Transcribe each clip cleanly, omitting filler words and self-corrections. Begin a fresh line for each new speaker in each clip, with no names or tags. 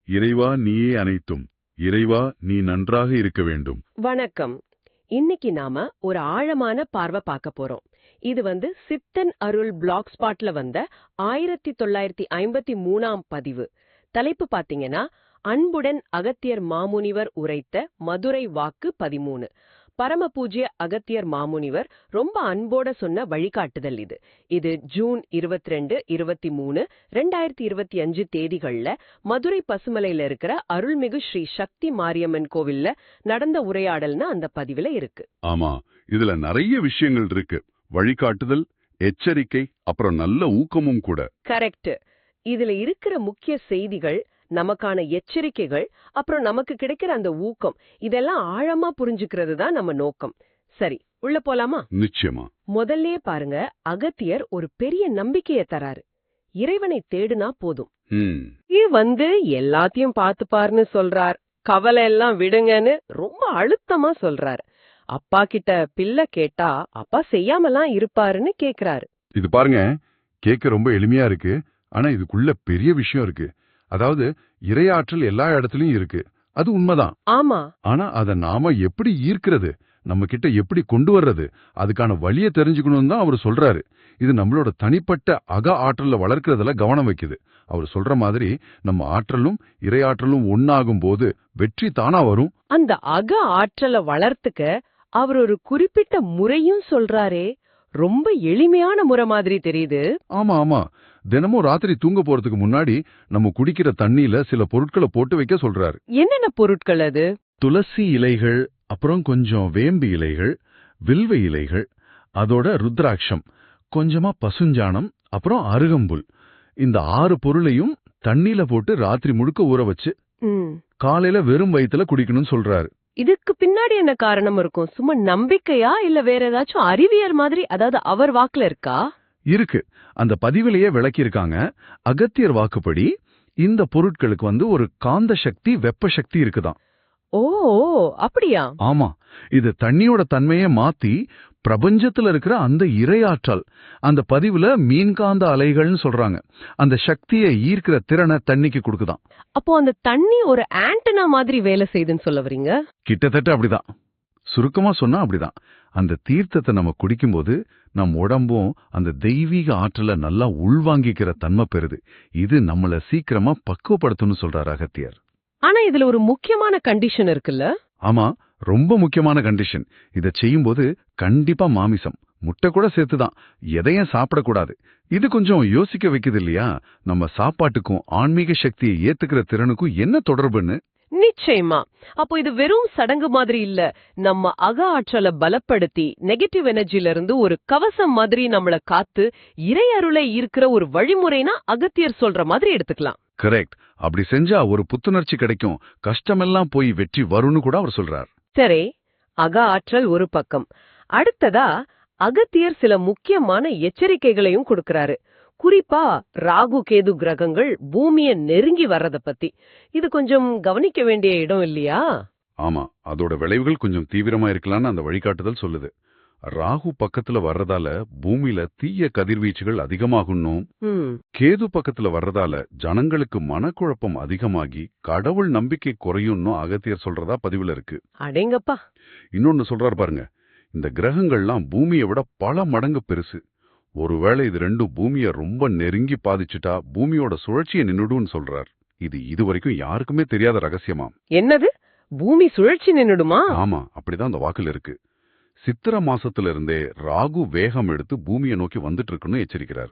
இறைவா நீயே அனைத்தும். இறைவா நீ நன்றாக இருக்க வேண்டும்.
வணக்கம். இன்னைக்கு நாம ஒரு ஆழமான பார்வை பார்க்க போறோம். இது சித்தன் அருள் பிளாக் ஸ்பாட்ல வந்த 1953ஆம் பதிவு. தலைப்பு பாத்தீங்கன்னா, அன்புடன் அகத்தியர் மாமுனிவர் உரைத்த மதுரை வாக்கு 13. பரமபூஜ்ய அகத்தியர் மாமுனிவர் ரொம்ப அன்போட சொன்ன வழிகாட்டுதல் இது. இது ஜூன் 22, 23, 2025 தேதிகள்ல மதுரை பசுமலையில இருக்கிற அருள்மிகு ஸ்ரீ சக்தி மாரியம்மன் கோவில்ல நடந்த உரையாடல்னு அந்த பதிவுல இருக்கு.
ஆமா, இதுல நிறைய விஷயங்கள் இருக்கு. வழிகாட்டுதல், எச்சரிக்கை, அப்புறம் நல்ல ஊக்கமும் கூட.
கரெக்ட். இதுல இருக்கிற முக்கிய செய்திகள், நமக்கான எச்சரிக்கைகள், அப்புறம் நமக்கு கிடைக்கிற அந்த ஊக்கம், இதெல்லாம் ஆழமா புரிஞ்சுக்கிறது தான் நம்ம நோக்கம். சரி, உள்ள போலாமா?
நிச்சயமா.
முதல்லயே பாருங்க, அகத்தியர் ஒரு பெரிய நம்பிக்கைய தராரு. இறைவனை தேடுனா போதும். எல்லாத்தையும் பார்த்துப்பாருன்னு சொல்றார். கவலை எல்லாம் விடுங்கன்னு ரொம்ப அழுத்தமா சொல்றாரு. அப்பா கிட்ட பிள்ளை கேட்டா அப்பா செய்யாமலாம் இருப்பாருன்னு கேக்குறாரு.
இது பாருங்க, கேட்க ரொம்ப எளிமையா இருக்கு. ஆனா இதுக்குள்ள பெரிய விஷயம் இருக்கு. அதாவது இறையாற்றல் எல்லா இடத்துலயும் இருக்கு, அது உண்மைதான்.
ஆமா.
ஆனா அத நாம எப்படி ஈர்க்கிறது, நம்ம கிட்ட எப்படி கொண்டு வர்றது, அதுக்கான வழியை தெரிஞ்சுக்கணும்னு தான் அவர் சொல்றாரு. இது நம்மளோட தனிப்பட்ட அக ஆற்றல வளர்க்கறதுல கவனம் வைக்குது. அவர் சொல்ற மாதிரி நம்ம ஆற்றலும் இறையாற்றலும் ஒன்னாகும் போது வெற்றி தானா வரும்.
அந்த அக ஆற்றலை வளர்த்துக்க அவர் ஒரு குறிப்பிட்ட முறையும் சொல்றாரே, ரொம்ப எளிமையான முறை மாதிரி தெரியுது.
ஆமா ஆமா, தினமும் ராத்திரி தூங்க போறதுக்கு முன்னாடி நம்ம குடிக்கிற தண்ணியில சில பொருட்களை போட்டு வைக்க சொல்றாரு.
என்னென்ன பொருட்கள் அது?
துளசி இலைகள், அப்புறம் கொஞ்சம் வேம்பு இலைகள், வில்வ இலைகள், அதோட ருத்ராட்சம், கொஞ்சமா பசுஞ்சாணம், அப்புறம் அருகம்புல். இந்த 6 பொருளையும் தண்ணியில போட்டு ராத்திரி முழுக்க ஊற வச்சு காலையில வெறும் வயித்துல குடிக்கணும்னு சொல்றாரு.
இதுக்கு பின்னாடி என்ன காரணம் இருக்கும்? சும்மா நம்பிக்கையா, இல்ல வேற ஏதாச்சும் அறிவியல் மாதிரி, அதாவது அவர் வாக்குல இருக்கா?
இருக்கு, அந்த பதிவிலேயே விளக்கியிருக்காங்க. அகத்தியர் வாக்குப்படி இந்த பொருட்களுக்கு ஒரு காந்த சக்தி, வெப்ப சக்தி இருக்குதான்.
ஓ, அப்படியா?
ஆமா, இது தண்ணியோட தன்மையை மாத்தி பிரபஞ்சத்துல இருக்கிற அந்த இறையாற்றல், அந்த பதிவுல மீன்காந்த அலைகள்னு சொல்றாங்க, அந்த சக்தியை ஈர்க்கிற திறனை தண்ணிக்கு கொடுக்குதான்.
அப்போ அந்த தண்ணி ஒரு ஆண்டனா மாதிரி வேலை செய்யுதுன்னு சொல்ல வரீங்க?
கிட்டத்தட்ட அப்படிதான். சுருக்கமா சொன்னா அப்படிதான். அந்த தீர்த்தத்தை நம்ம குடிக்கும்போது நம் உடம்பும் அந்த தெய்வீக ஆற்றலை நல்லா உள்வாங்கிக்கிற தன்மை பெறுது. இது நம்மள சீக்கிரமா பக்குவப்படுத்தும்னு சொல்றாரு அகத்தியர்.
ஆனா இதுல ஒரு முக்கியமான கண்டிஷன் இருக்குல்ல?
ஆமா, ரொம்ப முக்கியமான கண்டிஷன். இத செய்யும்போது கண்டிப்பா மாமிசம், முட்டை கூட சேர்த்துதான், எதையும் சாப்பிடக்கூடாது. இது கொஞ்சம் யோசிக்க வைக்குது இல்லையா? நம்ம சாப்பாட்டுக்கும் ஆன்மீக சக்தியை ஏத்துக்கிற திறனுக்கும் என்ன தொடர்புன்னு.
நிச்சயமா. அப்போ இது வெறும் சடங்கு மாதிரி இல்ல, நம்ம அக ஆற்றலை பலப்படுத்தி நெகட்டிவ் எனர்ஜில இருந்து ஒரு கவசம் மாதிரி நம்மள காத்து இறை அருளை ஈர்க்கிற ஒரு வழிமுறைனா அகத்தியர் சொல்ற மாதிரி எடுத்துக்கலாம்.
கரெக்ட். அப்படி செஞ்சா ஒரு புத்துணர்ச்சி கிடைக்கும், கஷ்டமெல்லாம் போய் வெற்றி வரும்னு கூட அவர் சொல்றார்.
சரி, அக ஆற்றல் ஒரு பக்கம். அடுத்ததா அகத்தியர் சில முக்கியமான எச்சரிக்கைகளையும் கொடுக்கறாரு. குறிப்பா ராகு கேது கிரகங்கள் பூமியை நெருங்கி வர்றத பத்தி. இது கொஞ்சம் கவனிக்க வேண்டிய இடம் இல்லையா?
ஆமா, அதோட விளைவுகள் கொஞ்சம் தீவிரமா இருக்கலாம்னு அந்த வழிகாட்டுதல் சொல்லுது. ராகு பக்கத்துல வர்றதால பூமியில தீய கதிர்வீச்சுகள் அதிகமாகணும், கேது பக்கத்துல வர்றதால ஜனங்களுக்கு மனக்குழப்பம் அதிகமாகி கடவுள் நம்பிக்கை குறையும்னு அகத்தியர் சொல்றதா பதிவுல இருக்கு.
அடேங்கப்பா.
இன்னொன்னு சொல்றாரு பாருங்க, இந்த கிரகங்கள்லாம் பூமியை விட பல மடங்கு பெருசு. ஒருவேளை இது ரெண்டும் பூமியை ரொம்ப நெருங்கி பாதிச்சுட்டா பூமியோட சுழற்சியை நின்னுடுன்னு சொல்றார். இது இதுவரைக்கும் யாருக்குமே தெரியாத ரகசியமா.
என்னது, பூமி சுழற்சி நின்னுடுமா?
ஆமா, அப்படிதான் அந்த வாக்குல இருக்கு. சித்திர மாசத்துல இருந்தே ராகு வேகம் எடுத்து பூமியை நோக்கி வந்துட்டு இருக்குன்னு எச்சரிக்கிறார்.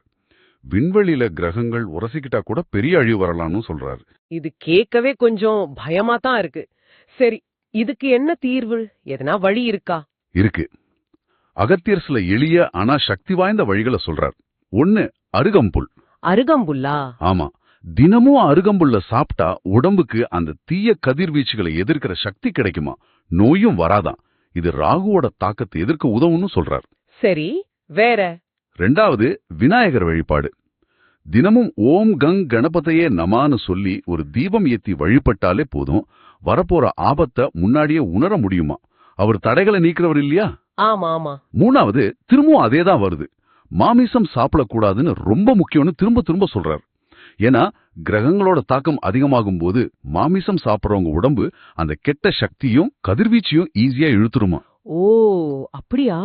விண்வெளியில கிரகங்கள் உரசிக்கிட்டா கூட பெரிய அழிவு வரலாம்னு சொல்றாரு.
இது கேட்கவே கொஞ்சம் பயமா தான் இருக்கு. சரி, இதுக்கு என்ன தீர்வு? எதனா வழி இருக்கா?
இருக்கு. அகத்தியர் சில எளிய ஆனா சக்தி வாய்ந்த வழிகளை சொல்றார். 1, அருகம்புல்.
அருகம்புல்லா?
ஆமா, தினமும் அருகம்புல்ல சாப்பிட்டா உடம்புக்கு அந்த தீய கதிர்வீச்சுகளை எதிர்க்கிற சக்தி கிடைக்குமா, நோயும் வராதான். இது ராகுவோட தாக்கத்தை எதிர்க்க உதவும்னு சொல்றார்.
சரி, வேற?
2வது, விநாயகர் வழிபாடு. தினமும் ஓம் கங் கணபதையே நமான்னு சொல்லி ஒரு தீபம் ஏத்தி வழிபட்டாலே போதும், வரப்போற ஆபத்தை முன்னாடியே உணர முடியுமா. அவர் தடைகளை நீக்கிறவர் இல்லையா?
ஆமா ஆமா.
3வது, திரும்பவும் அதேதான் வருது, மாமிசம் சாப்பிடக்கூடாதுன்னு ரொம்ப முக்கியம்னு திரும்ப திரும்ப சொல்றார். ஏன்னா கிரகங்களோட தாக்கம் அதிகமாகும் போது மாமிசம் சாப்பிட்றவங்க உடம்பு அந்த கெட்ட சக்தியும் கதிர்வீச்சையும் ஈஸியா இழுத்துருமா.
ஓ, அப்படியா?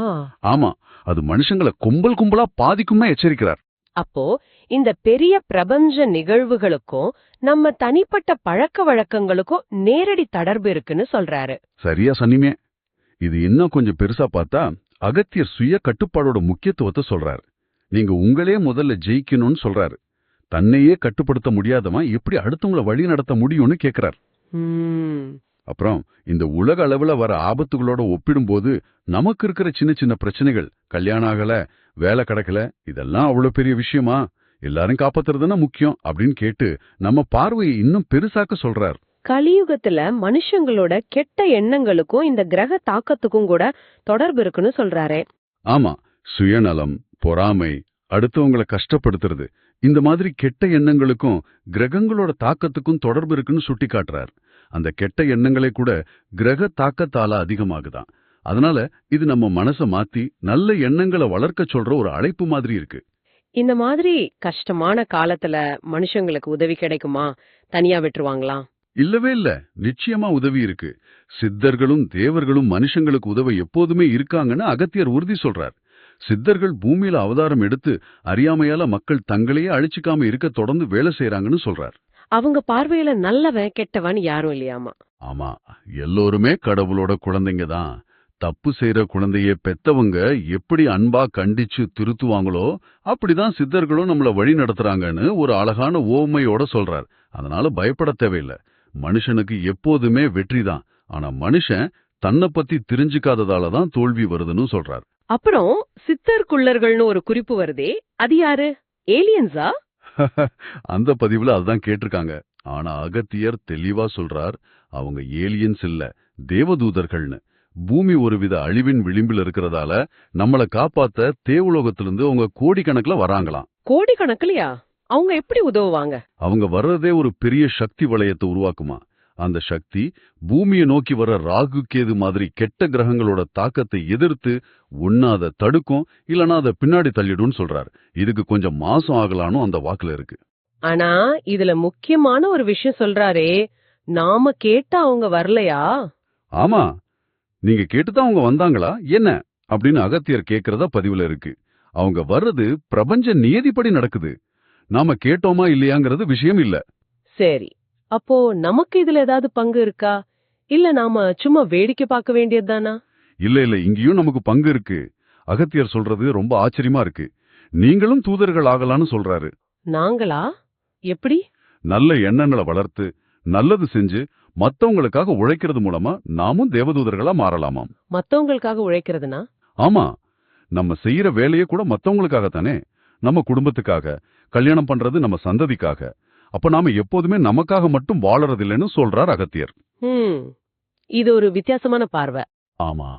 ஆமா, அது மனுஷங்களை கும்பல் கும்பலா பாதிக்கும்னா எச்சரிக்கிறார்.
அப்போ இந்த பெரிய பிரபஞ்ச நிகழ்வுகளுக்கும் நம்ம தனிப்பட்ட பழக்க வழக்கங்களுக்கும் நேரடி தொடர்பு இருக்குன்னு சொல்றாரு.
சரியா சொன்னீங்க. இது இன்னும் கொஞ்சம் பெருசா பார்த்தா அகத்தியர் சுய கட்டுப்பாடோட முக்கியத்துவத்தை சொல்றாரு. நீங்க உங்களே முதல்ல ஜெயிக்கணும்னு சொல்றாரு. தன்னையே கட்டுப்படுத்த முடியாதவன் எப்படி அடுத்தவங்களை வழி நடத்த முடியும்னு கேக்குறார். அப்புறம் இந்த உலக அளவுல வர ஆபத்துகளோட ஒப்பிடும்போது நமக்கு இருக்கிற சின்ன சின்ன பிரச்சனைகள், கல்யாணம் ஆகல, வேலை கிடைக்கல, இதெல்லாம் அவ்வளவு பெரிய விஷயமா, எல்லாரும் காப்பாத்துறதுன்னா முக்கியம் அப்படின்னு கேட்டு நம்ம பார்வையை இன்னும் பெருசாக்க சொல்றார்.
கலியுகத்துல மனுஷங்களோட கெட்ட எண்ணங்களுக்கும் இந்த கிரக தாக்கத்துக்கும் கூட தொடர்பு இருக்குன்னு சொல்றாரே.
ஆமா, சுயநலம், பொறாமை, அடுத்தவங்களை கஷ்டப்படுத்துறது, இந்த மாதிரி கெட்ட எண்ணங்களுக்கும் கிரகங்களோட தாக்கத்துக்கும் தொடர்பு இருக்குன்னு சுட்டி காட்டுறார். அந்த கெட்ட எண்ணங்களே கூட கிரக தாக்கத்தால அதிகமாகுதான். அதனால இது நம்ம மனசை மாத்தி நல்ல எண்ணங்களை வளர்க்க சொல்ற ஒரு அழைப்பு மாதிரி இருக்கு.
இந்த மாதிரி கஷ்டமான காலத்துல மனுஷங்களுக்கு உதவி கிடைக்குமா? தனியா விட்டுருவாங்களா?
இல்லவே இல்ல, நிச்சயமா உதவி இருக்கு. சித்தர்களும் தேவர்களும் மனுஷங்களுக்கு உதவ எப்போதுமே இருக்காங்கன்னு அகத்தியர் உறுதி சொல்றார். சித்தர்கள் பூமியில அவதாரம் எடுத்து அறியாமையால மக்கள் தங்களையே அழிச்சுக்காம இருக்க தொடர்ந்து வேலை செய்யறாங்கன்னு சொல்றார்.
அவங்க பார்வையில நல்லவன் கெட்டவன் யாரும் இல்லையாமா.
ஆமா, எல்லோருமே கடவுளோட குழந்தைங்க தான். தப்பு செய்யற குழந்தைய பெத்தவங்க எப்படி அன்பா கண்டிச்சு திருத்துவாங்களோ அப்படிதான் சித்தர்களும் நம்மள வழி நடத்துறாங்கன்னு ஒரு அழகான ஓமையோட சொல்றார். அதனால பயப்பட தேவையில்லை. மனுஷனுக்கு எப்போதுமே வெற்றி தான். ஆனா மனுஷன் தன்னை பத்தி தெரிஞ்சுக்காததாலதான் தோல்வி வருதுன்னு சொல்றார்.
அப்புறம் சித்தர்குள்ளர்கள்னு ஒரு குறிப்பு வருதே, அது யாரு? ஏலியன்ஸா?
அந்த பதிவுல அதுதான் கேட்டிருக்காங்க. ஆனா அகத்தியர் தெளிவா சொல்றார், அவங்க ஏலியன்ஸ் இல்ல, தேவதூதர்கள்னு. பூமி ஒருவித அழிவின் விளிம்பில் இருக்கிறதால நம்மள காப்பாத்த தேவலோகத்திலிருந்து அவங்க கோடிக்கணக்குல வராங்களாம்.
கோடிக்கணக்குலயா? அவங்க எப்படி உதவுவாங்க?
அவங்க வர்றதே ஒரு பெரிய சக்தி வளையத்தை உருவாக்குமா. அந்த சக்தி பூமியை நோக்கி வர ராகு கேது மாதிரி கெட்ட கிரகங்களோட தாக்கத்தை எதிர்த்து ஒன்னா அதை தடுக்கும், இல்லனா அதை பின்னாடி தள்ளிடும் சொல்றாரு. இதுக்கு கொஞ்சம் மாசம் ஆகலான்னு அந்த வாக்குல இருக்கு.
ஆனா இதுல முக்கியமான ஒரு விஷயம் சொல்றாரே, நாம கேட்டா அவங்க வரலையா?
ஆமா, நீங்க கேட்டுதான் அவங்க வந்தாங்களா என்ன அப்படின்னு அகத்தியர் கேக்குறதா பதிவுல இருக்கு. அவங்க வர்றது பிரபஞ்ச நியதிப்படி நடக்குது. நாம கேட்டோமா இல்லையாங்கிறது விஷயம் இல்ல.
சரி, அப்போ நமக்கு இதுல ஏதாவது பங்கு இருக்கா? இல்ல நாம சும்மா வேடிக்கை பார்க்க வேண்டியதுதானா?
இல்ல, இங்கேயும் நமக்கு பங்கு இருக்கு. அகத்தியர் சொல்றது ரொம்ப ஆச்சரியமா இருக்கு. நீங்களும் தூதர்கள் ஆகலான்னு சொல்றாரு.
நாங்களா? எப்படி?
நல்ல எண்ணங்களை வளர்த்து நல்லது செஞ்சு மத்தவங்களுக்காக உழைக்கிறது மூலமா நாமும் தேவதூதர்களா மாறலாமாம்.
மத்தவங்களுக்காக உழைக்கிறதுனா?
ஆமா, நம்ம செய்யற வேலையை கூட மத்தவங்களுக்காக தானே. நம்ம குடும்பத்துக்காக, கல்யாணம் பண்றது நம்ம சந்ததிக்காக. அப்ப நாம எப்போதுமே நமக்காக மட்டும் வாழறதில்லைன்னு சொல்றார் அகத்தியர்.
இது ஒரு வித்தியாசமான பார்வை.
ஆமா,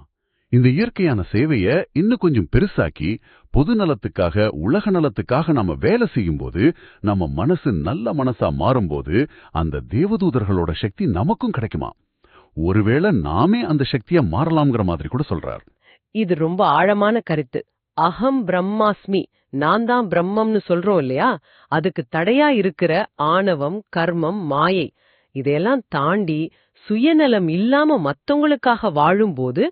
இந்த இயற்கையான சேவைய இன்னும் கொஞ்சம் பெருசாக்கி பொது நலத்துக்காக, உலக நலத்துக்காக நாம வேலை செய்யும் போது, நம்ம மனசு நல்ல மனசா மாறும்போது அந்த தேவதூதர்களோட சக்தி நமக்கும் கிடைக்குமா. ஒருவேளை நாமே அந்த சக்தியா மாறலாம்ங்கிற மாதிரி கூட சொல்றார்.
இது ரொம்ப ஆழமான கருத்து. அகம் பிரம்மாஸ்மி, நான் தான் பிரம்மம்னு சொல்றோம் இல்லையா, அதுக்கு தடையா இருக்கிற ஆணவம், கர்மம், மாயை, இதையெல்லாம் தாண்டி சுயநலம் இல்லாம மத்தவங்களுக்காக வாழும்போது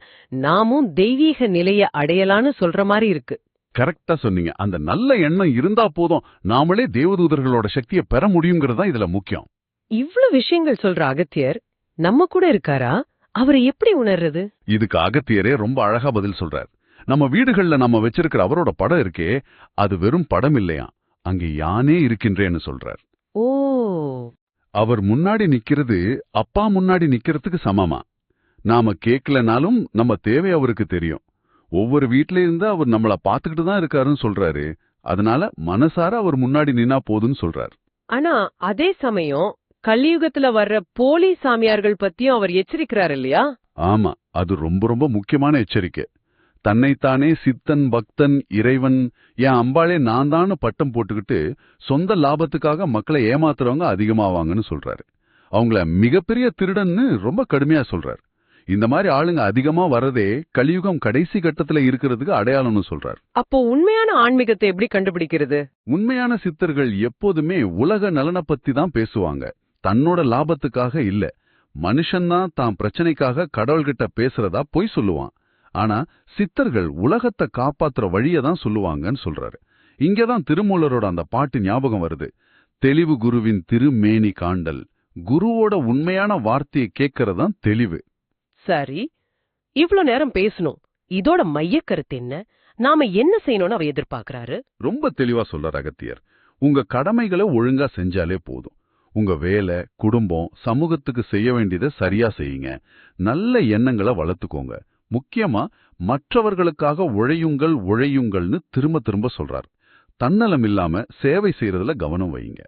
நாமும் தெய்வீக நிலைய அடையலான்னு சொல்ற மாதிரி இருக்கு.
கரெக்டா சொன்னீங்க. அந்த நல்ல எண்ணம் இருந்தா போதும், நாமளே தேவதூதர்களோட சக்தியை பெற முடியுங்கிறதா இதுல முக்கியம்.
இவ்ளோ விஷயங்கள் சொல்ற அகத்தியர் நம்ம கூட இருக்காரா? அவரை எப்படி உணர்றது?
இதுக்கு அகத்தியரே ரொம்ப அழகா பதில் சொல்றார். நம்ம வீடுகள்ல நம்ம வச்சிருக்கிற அவரோட படம் இருக்கே, அது வெறும் படம் இல்லையா, அங்கே யானே இருக்கின்றேன்னு சொல்றார்.
ஓ,
அவர் முன்னாடி நிக்கிறது அப்பா முன்னாடி நிக்கிறதுக்கு சமமா. நாம கேட்கலனாலும் நம்ம தேவை அவருக்கு தெரியும். ஒவ்வொரு வீட்ல இருந்து அவர் நம்மள பாத்துக்கிட்டு தான் இருக்காருன்னு சொல்றாரு. அதனால மனசார அவர் முன்னாடி நின்னா போதுன்னு சொல்றார்.
ஆனா அதே சமயம் கலியுகத்துல வர்ற போலி சாமியார்கள் பத்தியும் அவர் எச்சரிக்கிறார் இல்லையா?
ஆமா, அது ரொம்ப ரொம்ப முக்கியமான எச்சரிக்கை. தன்னைத்தானே சித்தன், பக்தன், இறைவன், என் அம்பாளே நான் தான் பட்டம் போட்டுக்கிட்டு சொந்த லாபத்துக்காக மக்களை ஏமாத்துறவங்க அதிகமாவாங்கன்னு சொல்றாரு. அவங்கள மிகப்பெரிய திருடன்னு ரொம்ப கடுமையா சொல்றாரு. இந்த மாதிரி ஆளுங்க அதிகமா வரதே கலியுகம் கடைசி கட்டத்துல இருக்கிறதுக்கு அடையாளம்னு சொல்றார்.
அப்போ உண்மையான ஆன்மீகத்தை எப்படி கண்டுபிடிக்கிறது?
உண்மையான சித்தர்கள் எப்போதுமே உலக நலனை பத்தி தான் பேசுவாங்க, தன்னோட லாபத்துக்காக இல்ல. மனுஷன்தான் தான் பிரச்சனைக்காக கடவுள்கிட்ட பேசுறதா பொய் சொல்லுவான். ஆனா சித்தர்கள் உலகத்தை காப்பாத்துற வழியை தான் சொல்லுவாங்கன்னு சொல்றாரு. இங்கதான் திருமூலரோட அந்த பாட்டு ஞாபகம் வருது. தெளிவு குருவின் திருமேனி காண்டல். குருவோட உண்மையான வார்த்தையை கேட்கறதான் தெளிவு.
சரி, இவ்ளோ நேரம் பேசணும். இதோட மையக்கருத்து என்ன? நாம என்ன செய்யணும்னு அவர் எதிர்பார்க்கறாரு?
ரொம்ப தெளிவா சொல்றார் அகத்தியர். உங்க கடமைகளை ஒழுங்கா செஞ்சாலே போதும். உங்க வேலை, குடும்பம், சமூகத்துக்கு செய்ய வேண்டியதை சரியா செய்யுங்க. நல்ல எண்ணங்களை வளர்த்துக்கோங்க. முக்கியமா மற்றவர்களுக்காக உழையுங்கள்னு திரும்ப திரும்ப சொல்றார். தன்னலம் இல்லாம சேவை செய்யறதுல கவனம் வைங்க.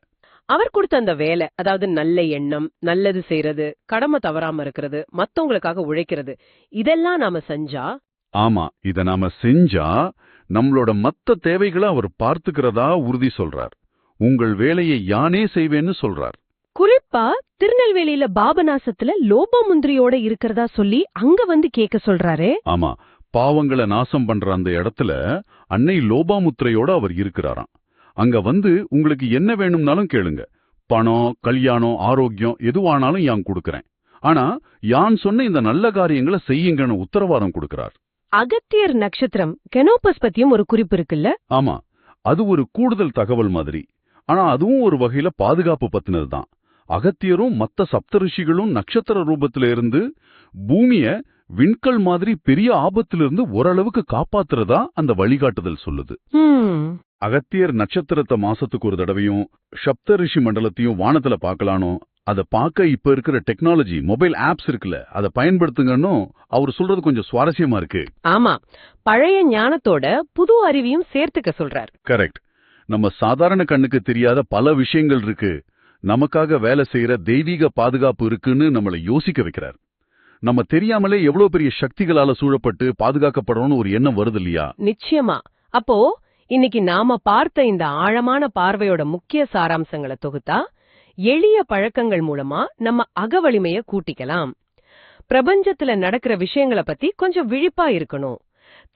அவர் கொடுத்த அந்த வேலை, அதாவது நல்ல எண்ணம், நல்லது செய்யறது, கடமை தவறாம இருக்கிறது, மத்தவங்களுக்காக உழைக்கிறது, இதெல்லாம் நாம செஞ்சா.
ஆமா, இத நாம செஞ்சா நம்மளோட மத்த தேவைகளை அவர் பார்த்துக்கிறதா உறுதி சொல்றார். உங்கள் வேலையை யானே செய்வேன்னு சொல்றார்.
குறிப்பா திருநெல்வேலியில பாபநாசத்துல லோபாமுந்திரியோட இருக்கிறதா சொல்லி அங்க வந்து கேட்க சொல்றாரே.
ஆமா, பாவங்களை நாசம் பண்ற அந்த இடத்துல அன்னை லோபாமுத்திரையோட அவர் இருக்கிறாராம். அங்க வந்து உங்களுக்கு என்ன வேணும்னாலும் கேளுங்க. பணம், கல்யாணம், ஆரோக்கியம் எதுவானாலும் யான் கொடுக்கறேன். ஆனா யான் சொன்ன இந்த நல்ல காரியங்களை செய்யுங்கன்னு உத்தரவாதம் கொடுக்கிறார்.
அகத்தியர் நட்சத்திரம் கெனோபஸ் பத்தியும் ஒரு குறிப்பு இருக்குல்ல?
ஆமா, அது ஒரு கூடுதல் தகவல் மாதிரி. ஆனா அதுவும் ஒரு வகையில பாதுகாப்பு பத்தினதுதான். அகத்தியரும் மத்த சப்தரிஷிகளும் நட்சத்திர ரூபத்தில இருந்து பூமிய விண்கல் மாதிரி பெரிய ஆபத்திலிருந்து ஓரளவுக்கு காப்பாத்துறதா அந்த வழிகாட்டுதல் சொல்லுது. அகத்தியர் நட்சத்திரத்தை மாசத்துக்கு ஒரு தடவையும் சப்தரிஷி மண்டலத்தையும் வானத்துல பார்க்கலானோ, அதை பார்க்க இப்ப இருக்கிற டெக்னாலஜி, மொபைல் ஆப்ஸ் இருக்குல்ல, அதை பயன்படுத்துங்கன்னு அவர் சொல்றது கொஞ்சம் சுவாரஸ்யமா இருக்கு.
ஆமா, பழைய ஞானத்தோட புது அறிவையும் சேர்த்துக்க சொல்றார்.
கரெக்ட். நம்ம சாதாரண கண்ணுக்கு தெரியாத பல விஷயங்கள் இருக்கு, நமக்காக வேலை செய்யற தெய்வீக பாதுகாப்பு இருக்குன்னு நம்மளை யோசிக்க வைக்கிறார். நம்ம தெரியாமலே எவ்வளவு பெரிய சக்திகளால சூழப்பட்டு பாதுகாக்கப்படுறோம்னு ஒரு எண்ணம் வருது இல்லையா?
நிச்சயமா. அப்போ இன்னைக்கு நாம பார்த்த இந்த ஆழமான பார்வையோட முக்கிய சாராம்சங்களை தொகுத்தா, எளிய பழக்கங்கள் மூலமா நம்ம அகவலிமைய கூட்டிக்கலாம். பிரபஞ்சத்துல நடக்கிற விஷயங்களை பத்தி கொஞ்சம் விழிப்பா இருக்கணும்.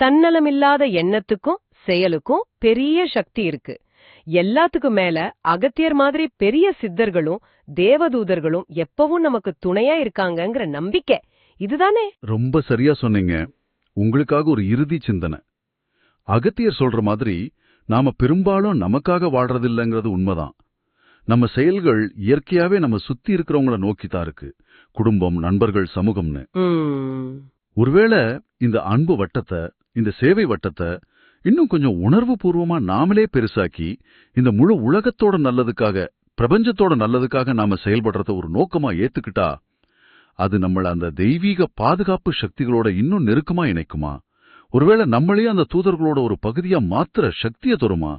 தன்னலமில்லாத எண்ணத்துக்கும் செயலுக்கும் பெரிய சக்தி இருக்கு. எல்லாத்துக்கும் மேல அகத்தியர் மாதிரி பெரிய சித்தர்களும் தேவதூதர்களும் எப்பவும் நமக்கு துணையா இருக்காங்கங்கிற நம்பிக்கை இதுதானே?
ரொம்ப சரியா சொன்னீங்க. உங்களுக்காக ஒரு இறுதி சிந்தனை. அகத்தியர் சொல்ற மாதிரி நாம பெரும்பாலும் நமக்காக வாழ்றதில்லைங்கிறது உண்மைதான். நம்ம செயல்கள் இயற்கையாவே நம்ம சுத்தி இருக்கிறவங்கள நோக்கித்தான் இருக்கு. குடும்பம், நண்பர்கள், சமூகம்னு. ஒருவேளை இந்த அன்பு வட்டத்தை, இந்த சேவை வட்டத்தை இன்னும் கொஞ்சம் உணர்வு பூர்வமா நாமளே பெருசாக்கி இந்த முழு உலகத்தோட நல்லதுக்காக, பிரபஞ்சத்தோட நல்லதுக்காக நாம செயல்படுறத ஒரு நோக்கமா ஏத்துக்கிட்டா, அது நம்மள அந்த தெய்வீக பாதுகாப்பு சக்திகளோட இன்னும் நெருக்கமா இணைக்குமா? ஒருவேளை நம்மளே அந்த தூதர்களோட ஒரு பகுதியா மாத்திர சக்தியை தருமா?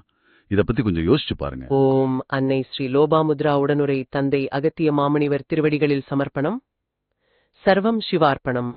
இத பத்தி கொஞ்சம் யோசிச்சு பாருங்க.
ஓம் அன்னை ஸ்ரீ லோபாமுத்ரா உடனுரை தந்தை அகத்திய மாமுனிவர் திருவடிகளில் சமர்ப்பணம். சர்வம் சிவார்ப்பணம்.